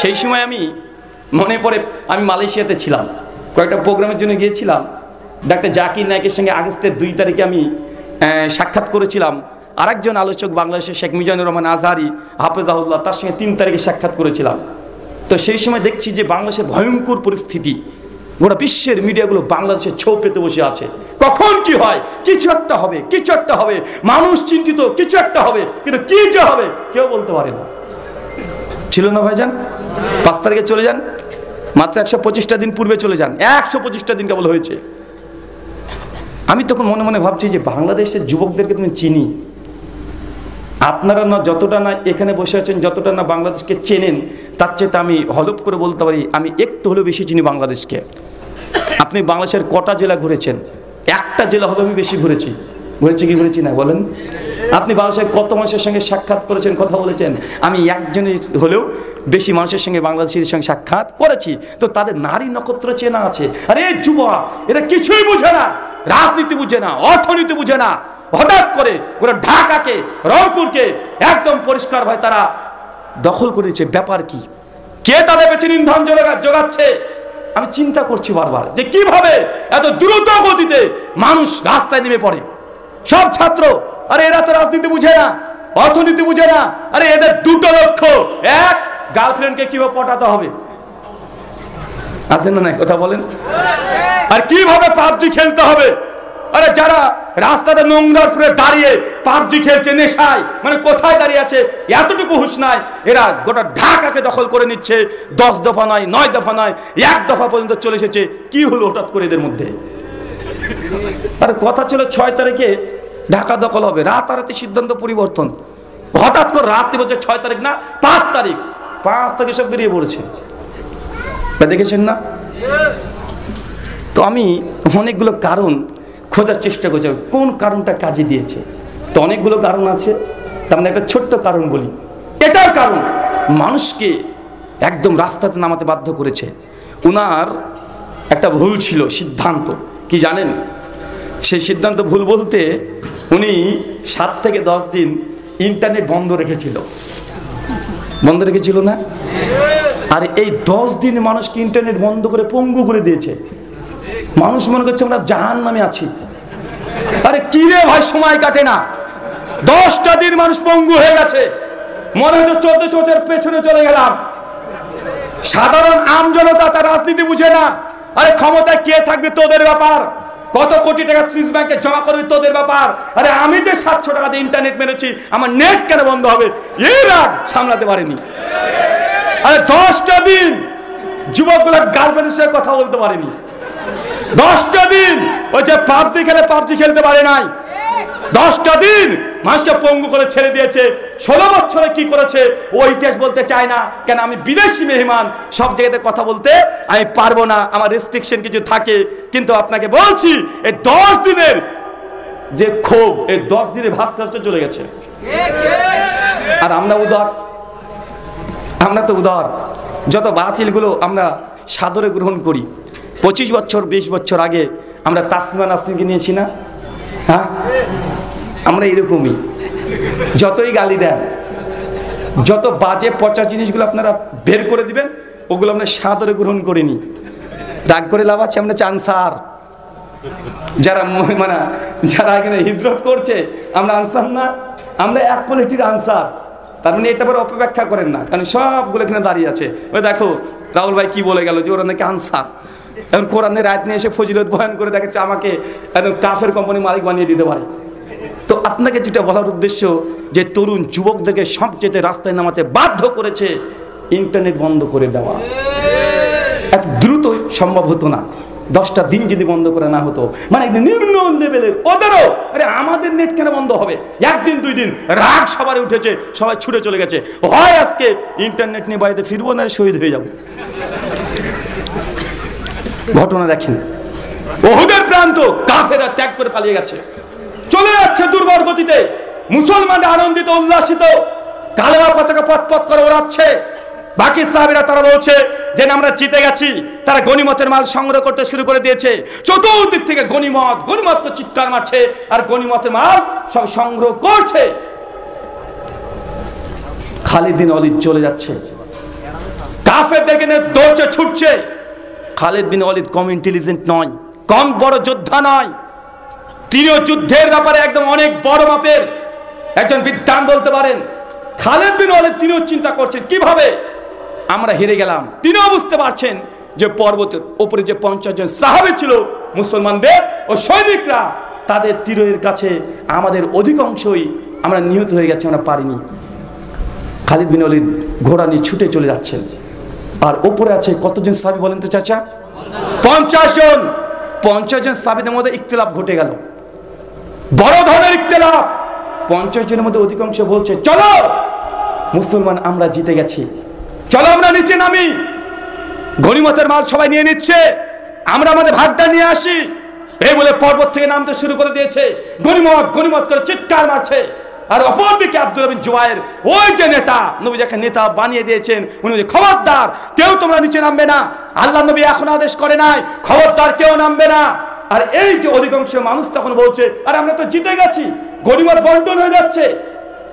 সেই সময় আমি মনে পড়ে আমি মালয়েশিয়াতে ছিলাম, কয়েকটা প্রোগ্রামের জন্য গিয়েছিলাম। ডাক্তার জাকির নায়েকের সঙ্গে আগস্টের 2 তারিখে আমি সাক্ষাৎ করেছিলাম। আরেকজন আলোচক বাংলাদেশের শেখ মিজানুর রহমান আজহারি হাফেজাহুল্লাহ, তার সঙ্গে 3 তারিখে সাক্ষাৎ করেছিলাম। তো সেই সময় দেখছি যে বাংলাদেশের ভয়ঙ্কর পরিস্থিতি, গোটা বিশ্বের মিডিয়াগুলো বাংলাদেশের ছো পেতে বসে আছে। কখন কি হয়, কিছু একটা হবে, কিছু একটা হবে, মানুষ চিন্তিত কিছু একটা হবে, কিন্তু কি যে হবে কেউ বলতে পারে না। ছিল না ভাইজান? 5 তারিখে চলে যান, মাত্র 125টা দিন পূর্বে চলে যান, 125টা দিন কেবল হয়েছে। আমি তখন মনে মনে ভাবছি যে বাংলাদেশের যুবকদেরকে তুমি চিনি, আপনারা না যতটা না এখানে বসে আছেন, যতটা না বাংলাদেশকে চেনেন, তার চেয়ে আমি হলপ করে বলতে পারি আমি একটু হলেও বেশি চিনি বাংলাদেশকে। আপনি বাংলাদেশের কটা জেলা ঘুরেছেন? একটা জেলা হবে আমি বেশি ঘুরেছি। ঘুরেছি না বলেন? আপনি বাংলাদেশের কত মানুষের সঙ্গে সাক্ষাৎ করেছেন, কথা বলেছেন? আমি একজনই হলেও বেশি মানুষের সঙ্গে বাংলাদেশের সঙ্গে সাক্ষাৎ করেছি। তো তাদের নারী নক্ষত্র চেনা আছে। আরে যুবা, এরা কিছুই বুঝে না, রাজনীতি বুঝে না, অর্থনীতি বুঝে না। হঠাৎ করে পুরো ঢাকাকে, রংপুরকে একদম পরিষ্কার ভাই তারা দখল করেছে। ব্যাপার কি? কে তাদের পেছনে ইন্ধন জোগাচ্ছে? আমি চিন্তা করছি বারবার যে কিভাবে এত দ্রুত গতিতে মানুষ রাস্তায় নেমে পড়ে। সব ছাত্র, আরে এরা তো রাজনীতি বুঝে না, অর্থনীতি বুঝে না। আরে এদের দুটো লক্ষ্য, এক, গার্লফ্রেন্ডকে কিভাবে পটাতে হবে, আছে না নাই কথা বলেন? আর কিভাবে পাবজি খেলতে হবে। আরে যারা রাস্তাতে নোংরার উপরে দাঁড়িয়ে পাবজি খেলছে নেশায়, মানে কোথায় দাঁড়িয়ে আছে এতটুকু হুঁশ নাই, এরা গোটা ঢাকাকে দখল করে নিচ্ছে। 10 দফা নয়, 9 দফা নয়, 1 দফা পর্যন্ত চলে এসেছে। কি হলো হঠাৎ করে এদের মধ্যে? আরে কথা ছিল 6 তারিখে ঢাকা দখল হবে, রাতারাতি সিদ্ধান্ত পরিবর্তন। হঠাৎ করে রাত্রি বলছে 6 তারিখ না 5 তারিখ। 5 তারিখে সব বেরিয়ে পড়েছে, দেখেছেন না? তো আমি অনেকগুলো কারণ খোঁজার চেষ্টা করছি, কোন কারণটা কাজে দিয়েছে। তো অনেকগুলো কারণ আছে, তার মানে একটা ছোট্ট কারণ বলি। এটার কারণ মানুষকে একদম রাস্তাতে নামাতে বাধ্য করেছে। উনার একটা ভুল ছিল, সিদ্ধান্ত। কি জানেন? সেই সিদ্ধান্ত ভুল বলতে উনি 7 থেকে 10 দিন ইন্টারনেট বন্ধ রেখেছিল। বন্ধ রেখেছিল না? আর এই 10 দিন মানুষকে ইন্টারনেট বন্ধ করে পঙ্গু করে দিয়েছে। মানুষ মনে করছে আমরা জাহান্নামে আছি। আরে কি রে ভাই, সময় কাটে না। 10টা দিন মানুষ পঙ্গু হয়ে গেছে, মনে হচ্ছে 1400 বছর পেছনে চলে গেলাম। সাধারণ আমজনতা তার রাজনীতি বুঝে না। আরে ক্ষমতায় কে থাকবে তোদের ব্যাপার, কত কোটি টাকা সুইস ব্যাংকে জমা করবে তোদের ব্যাপার। আরে আমি যে 700 টাকা দিয়ে ইন্টারনেট মেরেছি, আমার নেট কেন বন্ধ হবে? এই রাগ সামলাতে পারেনি। আরে 10টা দিন যুবকগুলো গার্লফ্রেন্ডের সাথে কথা বলতে পারেনি। 10টা দিন ওই যে পাবজি খেলতে পারে নাই। 10টা দিন মানুষকে পঙ্গু করে ছেড়ে দিয়েছে। 16 বছরে কি করেছে ও ইতিহাস বলতে চায় না। কেন? আমি বিদেশি মেহমান, সব জায়গাতে কথা বলতে আমি পারবো না, আমার রেস্ট্রিকশন কিছু থাকে। কিন্তু আপনাকে বলছি এই 10 দিনের যে ক্ষোভ, এই 10 দিনে ভাসতে ভাসতে চলে গেছে। আর আমরা তো উদার, যত বাতিলগুলো আমরা সাদরে গ্রহণ করি। 25 বছর 20 বছর আগে আমরা তাসলিমা নাসরিনকে নিয়েছি না? হ্যাঁ, আমরা এরকমই। যতই গালি দেন, যত বাজে পচা জিনিসগুলো আপনারা বের করে দিবেন, ওগুলো আমরা সাদরে গ্রহণ করিনি। রাগ করে লাভ আছে? আমরা আনসার, যারা এখানে হিজরত করছে আমরা আনসার না, আমরা এক পলিটির আনসার। তার মানে এটা পরে অপব্যাখ্যা করেন না, কারণ সবগুলো এখানে দাঁড়িয়ে আছে। ওই দেখো রাহুল ভাই কি বলে গেল যে ওরা নাকি আনসার। এখন কোরআনের আয়াত নিয়ে এসে ফজিলত বয়ান করে দেখাচ্ছে আমাকে একদম কাফের কোম্পানি মালিক বানিয়ে দিতে পারে। তো আপনাকে যেটা বলার উদ্দেশ্য, যে তরুণ যুবকদেরকে সবচেয়ে রাস্তায় নামাতে বাধ্য করেছে ইন্টারনেট বন্ধ করে দেওয়া। এত দ্রুত সম্ভব হতো না। 10টা দিন যদি বন্ধ করে না হতো, মানে নিম্ন লেভেলের ওদেরও, আরে আমাদের নেট কেন বন্ধ হবে? 1 দিন 2 দিন রাগ সবার উঠেছে, সবাই ছুটে চলে গেছে। হয় আজকে ইন্টারনেট নিয়ে বাড়িতে ফিরবো, না শহীদ হয়ে যাবো। ঘটনা দেখেন, ওহুদের প্রান্ত কাফেররা ত্যাগ করে পালিয়ে গেছে, চলে যাচ্ছে দুর্বার গতিতে। মুসলমানরা আনন্দিত উল্লাসিত, কালেমা পতাকা পথ করে ওড়াচ্ছে। বাকি সাহাবীরা তারা বলছে যে আমরা জিতে গেছি। তারা গনিমতের মাল সংগ্রহ করতে শুরু করে দিয়েছে। চতুর্দিক থেকে গনিমত চিৎকার মারছে, আর গনিমতের মাল সব সংগ্রহ করছে। খালিদ বিন ওয়ালিদ চলে যাচ্ছে, কাফেরদেরকে নিয়ে দৌড়ছে ছুটছে। খালিদ বিন ওয়ালিদ কম ইন্টেলিজেন্ট নয়, কম বড় যোদ্ধা নয়, তিনিও যুদ্ধের ব্যাপারে একদম অনেক বড় মাপের একজন বিদ্বান বলতে পারেন। খালিদ বিন ওয়ালিদ তিনিও চিন্তা করছেন কিভাবে আমরা হেরে গেলাম। তিনিও বুঝতে পারছেন যে পর্বতের উপরে যে 50 জন সাহাবী ছিল মুসলমানদের ও সৈনিকরা, তাদের তীরের কাছে আমাদের অধিকাংশই আমরা নিহত হয়ে গেছে, আমরা পারিনি। খালিদ বিন ওয়ালিদ ঘোড়া নিয়ে ছুটে চলে যাচ্ছেন। আর উপরে আছে কতজন সাহাবী বলেন তো চাচা? 50 জন। 50 জন সাহাবীদের মধ্যে ইখতিলাফ ঘটে গেল, বড় ধরনের ইখতিলাফ। 50 জনের মধ্যে অধিকাংশ বলছে চলো মুসলমান আমরা জিতে গেছি, চলো আমরা নিচে নামি, গনিমতের মাল সবাই নিয়ে নিচ্ছে, আমরা আমাদের ভাগটা নিয়ে আসি। এই বলে পর্বত থেকে নামতে শুরু করে দিয়েছে, গনিমত গনিমত করে চিৎকার মারছে। আর অপরদিকে আব্দুল্লাহ বিন জুবায়ের, ওই যে নেতা, নবী যাকে নেতা বানিয়ে দিয়েছেন, উনি বলে খবরদার কেউ তোমরা নিচে নামবে না, আল্লাহ নবী এখন আদেশ করে নাই, খবরদার কেউ নামবে না। আর এই যে অধিকাংশ মানুষ তখন বলছে আরে আমরা তো জিতে গেছি, গনিমত বন্টন হয়ে যাচ্ছে,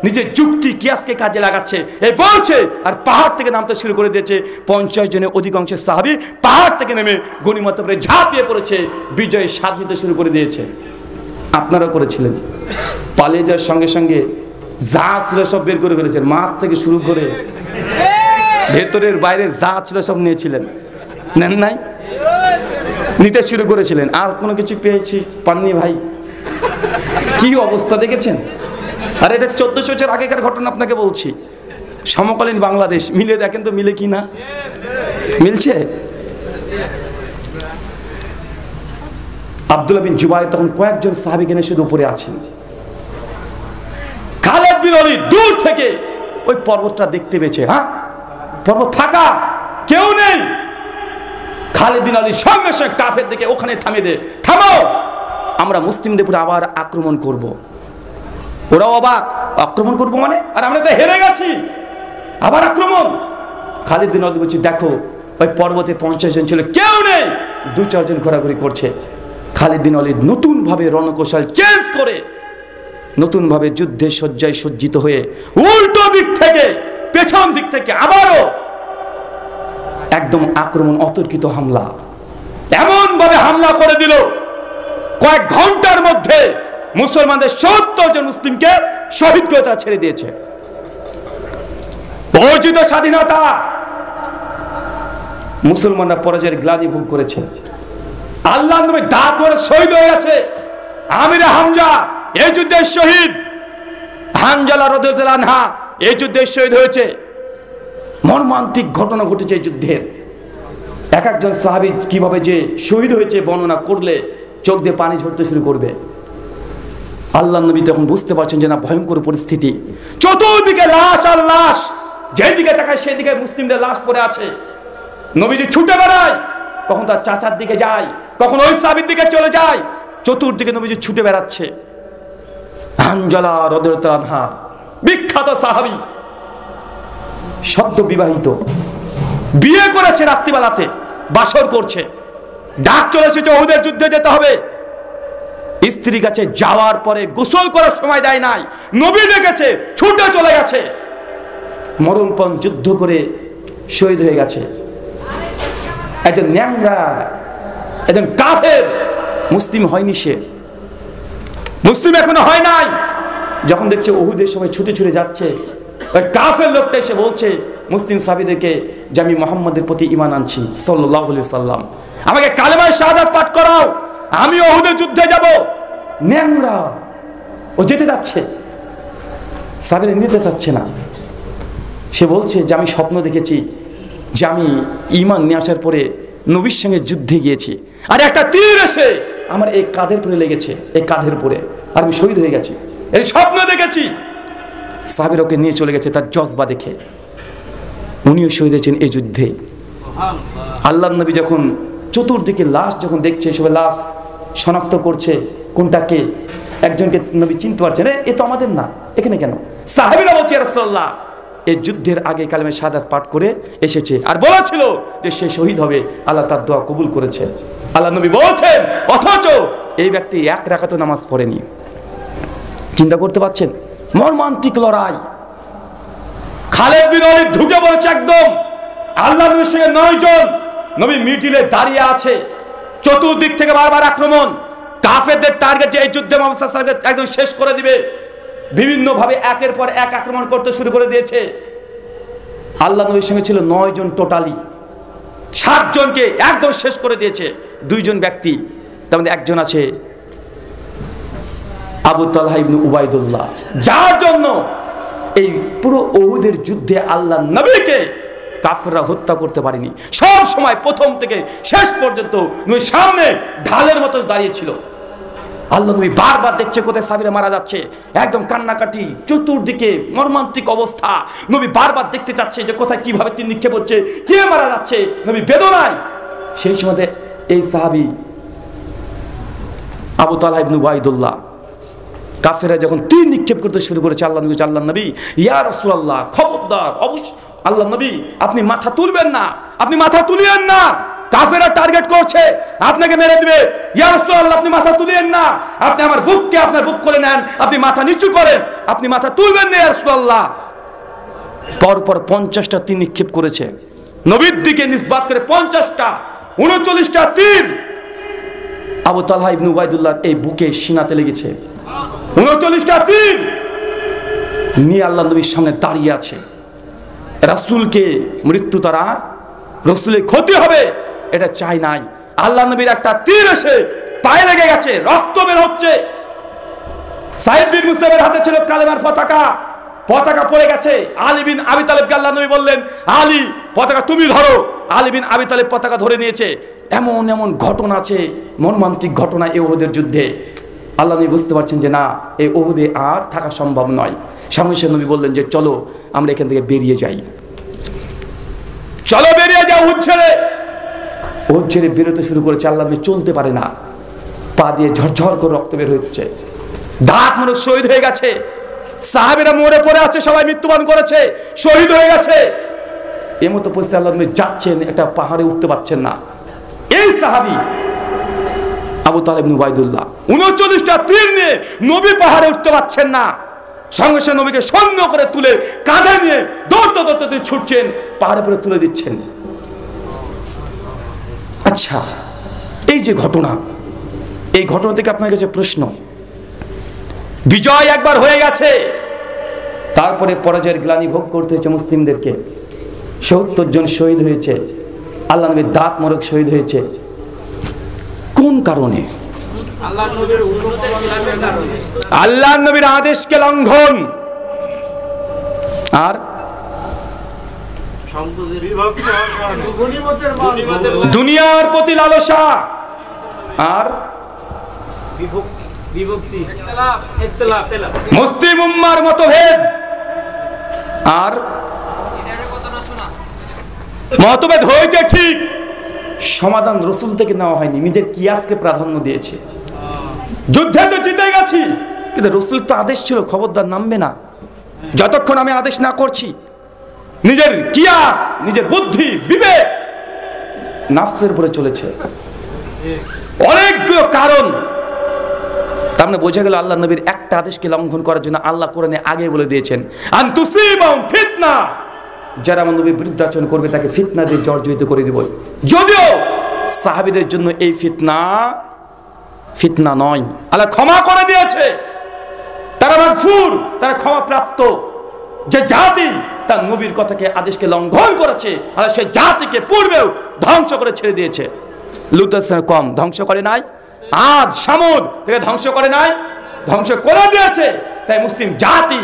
নিজের যুক্তি কিয়াসকে কাজে লাগাচ্ছে এই বলছে। আর পাহাড় থেকে নামতে শুরু করে দিয়েছে। 50 জনের অধিকাংশ সাহাবী পাহাড় থেকে নেমে গনিমতের উপরে ঝাঁপিয়ে পড়েছে, বিজয় স্বাদ নিতে শুরু করে দিয়েছে। আপনারা করেছিলেন, পালিয়ে যাওয়ার সঙ্গে সঙ্গে যা ছিল সব বের করে ফেলেছেন, মাছ থেকে শুরু করে ভেতরের বাইরে যা ছিল সব নিয়েছিলেন, নেন নাই? নিতে শুরু করেছিলেন, আর কোনো কিছু পেয়েছি পাননি ভাই? কি অবস্থা দেখেছেন? আর এটা 1400 বছর আগেকার ঘটনা আপনাকে বলছি। সমকালীন বাংলাদেশ মিলে দেখেন তো মিলে কি না, মিলছে? আব্দুল্লাহ বিন জুবায়ের তখন কয়েকজন সাহাবীকে নিয়ে শুধু উপরে আছেন। খালিদ বিন ওয়ালিদ দূর থেকে ওই পর্বতটা দেখতে পেয়েছে, হ্যাঁ পর্বত ফাঁকা, কেউ নেই। খালিদ বিন ওয়ালিদ সঙ্গে সঙ্গে কাফের দিকে ওখানে থামিয়ে দে, থামো, আমরা মুসলিমদের উপরে আবার আক্রমণ করব। ওরাও অবাক, আক্রমণ করবো মানে? আর আমরা তো হেরে গেছি, আবার আক্রমণ? খালিদ বিন ওয়ালিদ বলছে দেখো ওই পর্বতে 50 জন ছিল, কেউ নেই, 2-4 জন ঘোরাঘুরি করছে। খালিদ বিন ওয়ালিদ নতুন ভাবে রণকৌশল চেঞ্জ করে নতুন ভাবে যুদ্ধের সজ্জায় সজ্জিত হয়ে উল্টো দিক থেকে, পেছন দিক থেকে আবারও একদম আক্রমণ, অতর্কিত হামলা, এমন ভাবে হামলা করে দিল কয়েক ঘন্টার মধ্যে মুসলমানদের 70 জন মুসলিমকে শহীদ করে তারা ছেড়ে দিয়েছে। অর্জিত স্বাধীনতা মুসলমানরা পরাজয়ের গ্লানি ভোগ করেছে। আল্লাহর নামে দাঁত ধরে শহীদ হয়ে গেছে। আমির হামজা এই যুদ্ধের শহীদ, হানজালা রাদিয়াল্লাহু আনহা এই যুদ্ধের শহীদ হয়েছে। মর্মান্তিক ঘটনা ঘটেছে এই যুদ্ধের। এক একজন সাহাবী কিভাবে যে শহীদ হয়েছে বর্ণনা করলে চোখ দিয়ে পানি ঝরতে শুরু করবে। আল্লাহর নবী তখন বুঝতে পারছেন যে না, ভয়ঙ্কর পরিস্থিতি, চতুর্দিকে লাশ আর লাশ, যেদিকে তাকায় সেদিকে মুসলিমদের লাশ পড়ে আছে। নবীজি ছুটে বেড়ায়, কখন তার চাচার দিকে যায়, কখন ওই সাহাবীর দিকে চলে যায়, চতুর্দিকে নবীজি ছুটে বেড়াচ্ছে। হানজালা রাদিয়াল্লাহু আনহা বিখ্যাত সাহাবী, সদ্য বিবাহিত, বিয়ে করেছে, রাত্রিবেলাতে বাসর করছে, ডাক চলে এসেছে উহুদের যুদ্ধে যেতে হবে। স্ত্রীর কাছে যাওয়ার পরে গোসল করার সময় দেয় নাই, নবী ডেকেছে, ছুটে চলে গেছে, মরণপণ যুদ্ধ করে শহীদ হয়ে গেছে। একজন ন্যাংরা, একজন কাফের, মুসলিম হয়নি, সে মুসলিম এখনো হয় নাই। যখন দেখছে উহুদের সময় ছুটে ছুটে যাচ্ছে, ওই কাফের লোকটা এসে বলছে মুসলিম সাহাবীদেরকে যে আমি মুহাম্মদের প্রতি ঈমান আনছি সাল্লাল্লাহু আলাইহি সাল্লাম, আমাকে কালেমায়ে শাহাদাত পাঠ করাও, আমি উহুদের যুদ্ধে যাব। ন্যাংরা, ও যেতে যাচ্ছে, সাহাবীরা নিতে চাচ্ছে না। সে বলছে যে আমি স্বপ্ন দেখেছি যে আমি ঈমান নিয়ে আসার পরে নবীর সঙ্গে যুদ্ধে গিয়েছি, আর একটা তীর এসে আমার এই কাঁধের উপরে লেগেছে, এই কাঁধের উপরে, আর আমি শহীদ হয়ে গেছি, এই স্বপ্ন দেখেছি। সাহাবীরা ওকে নিয়ে চলে গেছে তার জজবা দেখে, উনিও শহীদ হয়েছেন এই যুদ্ধে। আল্লাহর নবী যখন চতুর্দিকে লাশ যখন দেখছে, সবাই লাশ শনাক্ত করছে কোনটাকে, একজনকে নবী চিনতে পারছেন, এ তো আমাদের না, এখানে কেন? সাহাবীরা বলছে ইয়া রাসূলুল্লাহ এই যুদ্ধের আগে কালেমা শাহাদাত পাঠ করে এসেছে, আর বলেছিল যে সে শহীদ হবে, আল্লাহ তার দোয়া কবুল করেছে। আল্লাহ নবী বলছেন, অথচ এই ব্যক্তি 1 রাকাতও নামাজ পড়েনি। চিন্তা করতে পারছেন? মর্মান্তিক লড়াই। খালেদ বিন ওয়ালিদ ঢুকে পড়েছে একদম। আল্লাহ নবীর সঙ্গে 9 জন নবী মিডিলে দাঁড়িয়ে আছে, চতুর্দিক থেকে বারবার আক্রমণ। কাফেরদের টার্গেট যে এই যুদ্ধে মুহাম্মদ সাল্লাল্লাহু আলাইহি ওয়াসাল্লামকে একদম শেষ করে দিবে, বিভিন্ন ভাবে একের পর এক আক্রমণ করতে শুরু করে দিয়েছে। আল্লাহ নবীর সঙ্গে ছিল 9 জন, টোটালি 7 জনকে একদম শেষ করে দিয়েছে। 2 জন ব্যক্তি, তার মধ্যে একজন আছে আবু তালহা ইবনে উবাইদুল্লাহ, যার জন্য এই পুরো উহুদের যুদ্ধে আল্লাহ নবীকে কাফেররা হত্যা করতে পারেনি। সব সময় প্রথম থেকে শেষ পর্যন্ত নবী সামনে ঢালের মতো দাঁড়িয়েছিল। আল্লাহ নবী বারবার দেখছে কোথায় সাহাবীরা মারা যাচ্ছে, একদম কান্নাকাটি, চতুর্দিকে মর্মান্তিক অবস্থা। নবী বারবার দেখতে চাচ্ছে যে কোথায় কিভাবে তীর নিক্ষেপ হচ্ছে, কে মারা যাচ্ছে, নবী বেদনায়। সেই সময় এই সাহাবী আবু তালহা ইবনে উবাইদুল্লাহ, কাফেররা যখন তীর নিক্ষেপ করতে শুরু করেছে, আল্লাহ নবী ইয়া রাসূলুল্লাহ, খবরদার, অবশ্যই আল্লাহ নবী আপনি মাথা তুলবেন না, আপনি মাথা তুলিয়েন না, কাফেররা টার্গেট করছে, আপনাকে মেরে দিবে। ইয়া রাসূলুল্লাহ আপনি মাথা তুলিয়েন না, আপনি আমার বুককে আপনার বুক করে নেন, আপনি মাথা নিচু করেন, আপনি মাথা তুলবেন না ইয়া রাসূলুল্লাহ। পরপর 50টা তীর নিক্ষেপ করেছে নবীর দিকে নিসবাত করে, 50টা 39টা তীর আবু তালহা ইবনে উবাইদুল্লাহর এই বুকে সিনাতে লেগেছে। 39টা তীর নিয়ে আল্লাহ নবীর সামনে দাঁড়িয়ে আছে। রাসূলকে মৃত্যু তারা, রাসূলের ক্ষতি হবে এটা চাই নাই। আল্লাহ নবীর একটা তীর এসে পায়ে লেগে গেছে, রক্ত বের হচ্ছে। সাইদ বিন মুসাইবের হাতে ছিল কালেমার পতাকা, পতাকা পড়ে গেছে। আলী বিন আবি তালেবকে আল্লাহ নবী বললেন, আলী পতাকা তুমি ধরো। আলী বিন আবি তালেব পতাকা ধরে নিয়েছে। এমন এমন ঘটনা আছে, মর্মান্তিক ঘটনা এই উহুদের যুদ্ধে। আল্লাহ নবী বুঝতে পারছেন যে না, এই উহুদে আর থাকা সম্ভব নয়। সঙ্গে সঙ্গে নবী বললেন যে চলো আমরা এখান থেকে বেরিয়ে যাই, চলো বেরিয়ে যাও উহুদ ছেড়ে। উহুদ ছেড়ে বেরোতে শুরু করেছে। আল্লাহ নবী চলতে পারে না, পা দিয়ে ঝরঝর করে রক্ত বের হচ্ছে, দাঁত মুখ শহীদ হয়ে গেছে। সাহাবীরা মরে পড়ে আছে, সবাই মৃত্যুবরণ করেছে, শহীদ হয়ে গেছে। এই মতো পরিস্থিতি আল্লাহ নবী যাচ্ছেন, একটা পাহাড়ে উঠতে পারছেন না। এই সাহাবী আবু তালহা ইবনে উবাইদুল্লাহ 39টা তীর নিয়ে নবী পাহাড়ে উঠতে পারছেন না। সঙ্গে সঙ্গে নবীকে সৈন্য করে তুলে কাঁধে নিয়ে দৌড়তে দৌড়তে তিনি ছুটছেন, পাহাড়ে পরে তুলে দিচ্ছেন। আচ্ছা, এই যে ঘটনা, এই ঘটনা থেকে আপনার কাছে প্রশ্ন, বিজয় একবার হয়ে গেছে, তারপরে পরাজয়ের গ্লানি ভোগ করতে হয়েছে মুসলিমদেরকে। ৭০ জন শহীদ হয়েছে, আল্লাহ নবীর দাঁত মোবারক শহীদ হয়েছে। কোন কারণে? আল্লাহ নবীর আদেশকে লঙ্ঘন আর দুনিয়ার প্রতি লালসা আর মুসলিম উম্মার মতভেদ আর মতভেদ হয়েছে ঠিক, সমাধান রসুল থেকে নেওয়া হয়নি, নিজের কিয়াসকে প্রাধান্য দিয়েছে। যুদ্ধে তো জিতে গেছি, কিন্তু রসুল তো আদেশ ছিল খবরদার নামবে না যতক্ষণ আমি আদেশ না করছি। নিজের কিয়াস, নিজের বুদ্ধি, বিবেক, নাফসের উপরে চলেছে। অনেকগুলো কারণ, তার মানে বোঝা গেল আল্লাহ নবীর একটা আদেশকে লঙ্ঘন করার জন্য আল্লাহ কোরআনে আগে বলে দিয়েছেন আনতুসিবাহুম ফিতনা, যারা আমার নবীর বিরুদ্ধে আচরণ করবে তাকে ফিতনা দিয়ে জর্জরিত করে দিব। যদিও সাহাবীদের জন্য এই ফিতনা নয়, আল্লাহ ক্ষমা করে দিয়েছে, তারা মাগফুর, তারা ক্ষমা প্রাপ্ত। যে জাতি তার নবীর কথাকে আদেশকে লঙ্ঘন করেছে, আল্লাহ সেই জাতিকে পূর্বেও ধ্বংস করে ছেড়ে দিয়েছে। লূত কম ধ্বংস করে নাই, আদ সামুদ থেকে ধ্বংস করে নাই, ধ্বংস করে দিয়েছে। তাই মুসলিম জাতি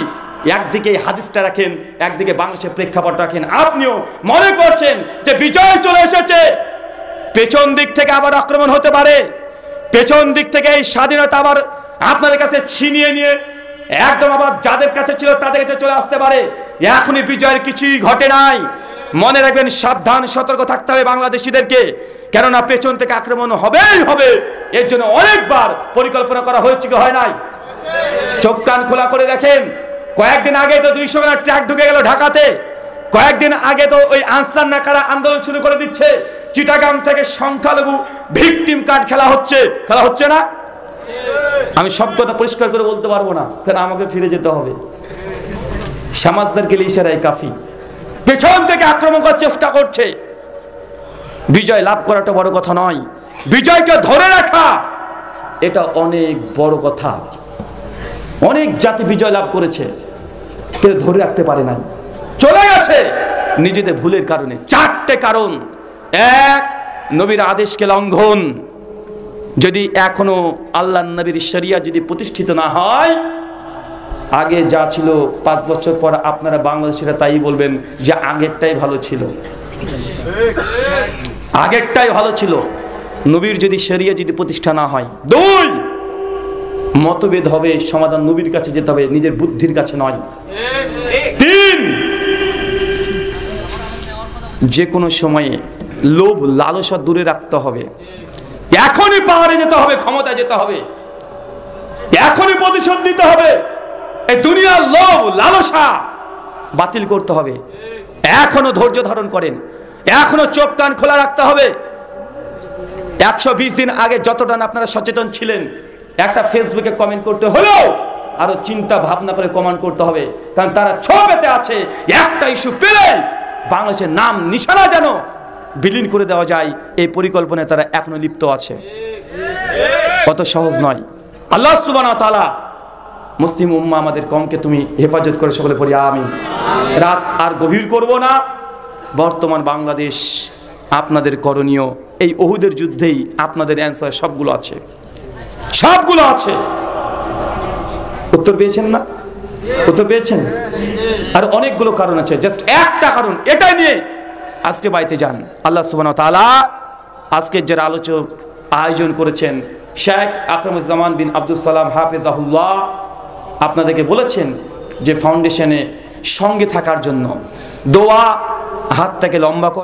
একদিকে হাদিসটা রাখেন, একদিকে বাংলাদেশের প্রেক্ষাপট রাখেন। আপনিও মনে করছেন যে বিজয় চলে এসেছে, পেছন দিক থেকে আবার আক্রমণ হতে পারে, পেছন দিক থেকে এই স্বাধীনতা আবার আপনাদের কাছে ছিনিয়ে নিয়ে একদম আবার যাদের কাছে ছিল তাদের কাছে চলে আসতে পারে। এখনই বিজয়ের কিছুই ঘটে নাই। মনে রাখবেন, সাবধান, সতর্ক থাকতে হবে বাংলাদেশিদেরকে, কেননা পেছন থেকে আক্রমণ হবেই হবে। এর জন্য অনেকবার পরিকল্পনা করা হয়েছে কি হয় নাই? চোখ কান খোলা করে দেখেন। কয়েকদিন আগে তো 200 খানা ট্রাক ঢুকে গেল ঢাকাতে। কয়েকদিন আগে তো ওই আনসার নাকারা আন্দোলন শুরু করে দিচ্ছে। চিটাগাং থেকে সংখ্যালঘু ভিকটিম কার্ড খেলা হচ্ছে না? আমি সব কথা পরিষ্কার করে বলতে পারবো না, কারণ আমাকে ফিরে যেতে হবে। সমাজদারকে ইশারায় কাফি। পেছন থেকে আক্রমণ করার চেষ্টা করছে। বিজয় লাভ করাটা বড় কথা নয়, বিজয়কে ধরে রাখা এটা অনেক বড় কথা। অনেক জাতি বিজয় লাভ করেছে, কেউ ধরে রাখতে পারে না, চলে গেছে নিজেদের ভুলের কারণে। চারটে কারণ। এক, নবীর আদেশকে লঙ্ঘন। যদি এখনো আল্লাহ নবীর শরিয়া যদি প্রতিষ্ঠিত না হয়, আগে যা ছিল 5 বছর পর আপনারা বাংলাদেশিরা তাই বলবেন যে আগেরটাই ভালো ছিল, আগেরটাই ভালো ছিল। নবীর যদি শরিয়া যদি প্রতিষ্ঠা না হয়। 2, মতভেদ হবে, সমাধান নবীর কাছে যেতে হবে, নিজের বুদ্ধির কাছে নয়। 3, যে কোনো সময়ে লোভ লালসা দূরে রাখতে হবে। এখনই পাহাড়ে যেতে হবে, ক্ষমতায় যেতে হবে, এখনই প্রতিশোধ নিতে হবে। এই দুনিয়ার লোভ লালসা বাতিল করতে হবে। এখনো ধৈর্য ধারণ করেন, এখনো চোখ কান খোলা রাখতে হবে। 120 দিন আগে যতটা আপনারা সচেতন ছিলেন, একটা ফেসবুকে কমেন্ট করতে হলেও আরো চিন্তা ভাবনা করে কমেন্ট করতে হবে, কারণ তারা ছবেতে আছে। একটা ইস্যু পেলে বাংলাদেশের নাম নিশানা যেন বিলীন করে দেওয়া যায়, এই পরিকল্পনায় তারা এখনো লিপ্ত আছে। অত সহজ নয়। আল্লাহ সুবহানাহু ওয়া তাআলা মুসলিম উম্মাহ আমাদের কমকে তুমি হেফাজত করে, সকলে পড়ি আমিন। রাত আর গভীর করব না। বর্তমান বাংলাদেশ আপনাদের করণীয়, এই ওহুদের যুদ্ধেই আপনাদের অ্যান্সার সবগুলো আছে, সবগুলো আছে। উত্তর পেয়েছেন না? উত্তর পেয়েছেন? আর অনেকগুলো কারণ আছে, জাস্ট একটা কারণ এটাই নিয়ে আজকে বাইতে যান। আল্লাহ সুবহানাহু ওয়া তাআলা আজকে যারা আলোচক আয়োজন করেছেন, শেখ আকরামুজ্জামান বিন আব্দুল সালাম হাফেজাহুল্লাহ, আপনাদেরকে বলেছেন যে ফাউন্ডেশনে সঙ্গে থাকার জন্য। দোয়া, হাতটাকে লম্বা